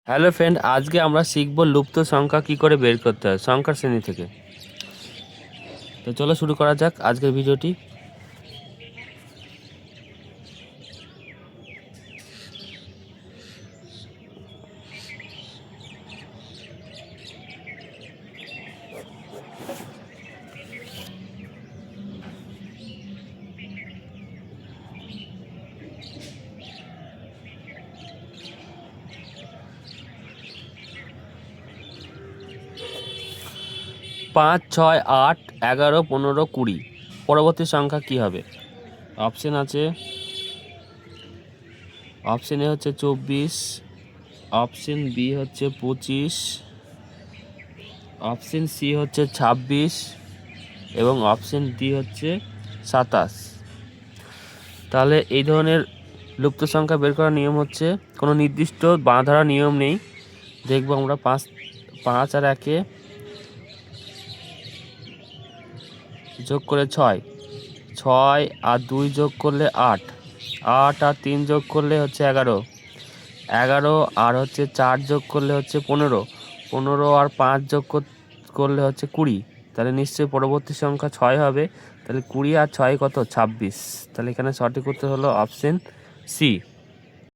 Hello friend, আজকে আমরা শিখব লুপ্ত সংখ্যা কি করে বের করতে হয় সংখ্যার শ্রেণী থেকে। তো চলো শুরু করা যাক আজকের ভিডিওটি। পাঁচ, ছয়, আট, 11, 15, 20 পরবর্তী সংখ্যা কি হবে? অপশন আছে, অপশন এ হচ্ছে 24, অপশন বি হচ্ছে 25, অপশন সি হচ্ছে 26 এবং অপশন ডি হচ্ছে 27। তাহলে এই ধরনের লুপ্ত সংখ্যা বের করার নিয়ম হচ্ছে, কোনো নির্দিষ্ট বাঁধারা নিয়ম নেই। দেখবো আমরা পাঁচ আর 1 যোগ করলে 6, 6 আর 2 যোগ করলে 8, 8 আর 3 যোগ করলে হচ্ছে 11, 11 আর হচ্ছে 4 যোগ করলে হচ্ছে 15, 15 আর 5 যোগ করলে হচ্ছে 20। তাহলে নিশ্চয়ই পরবর্তী সংখ্যা 6 হবে। তাহলে 20 আর 6 কত? 26। তাহলে এখানে সঠিক উত্তর হলো অপশন সি।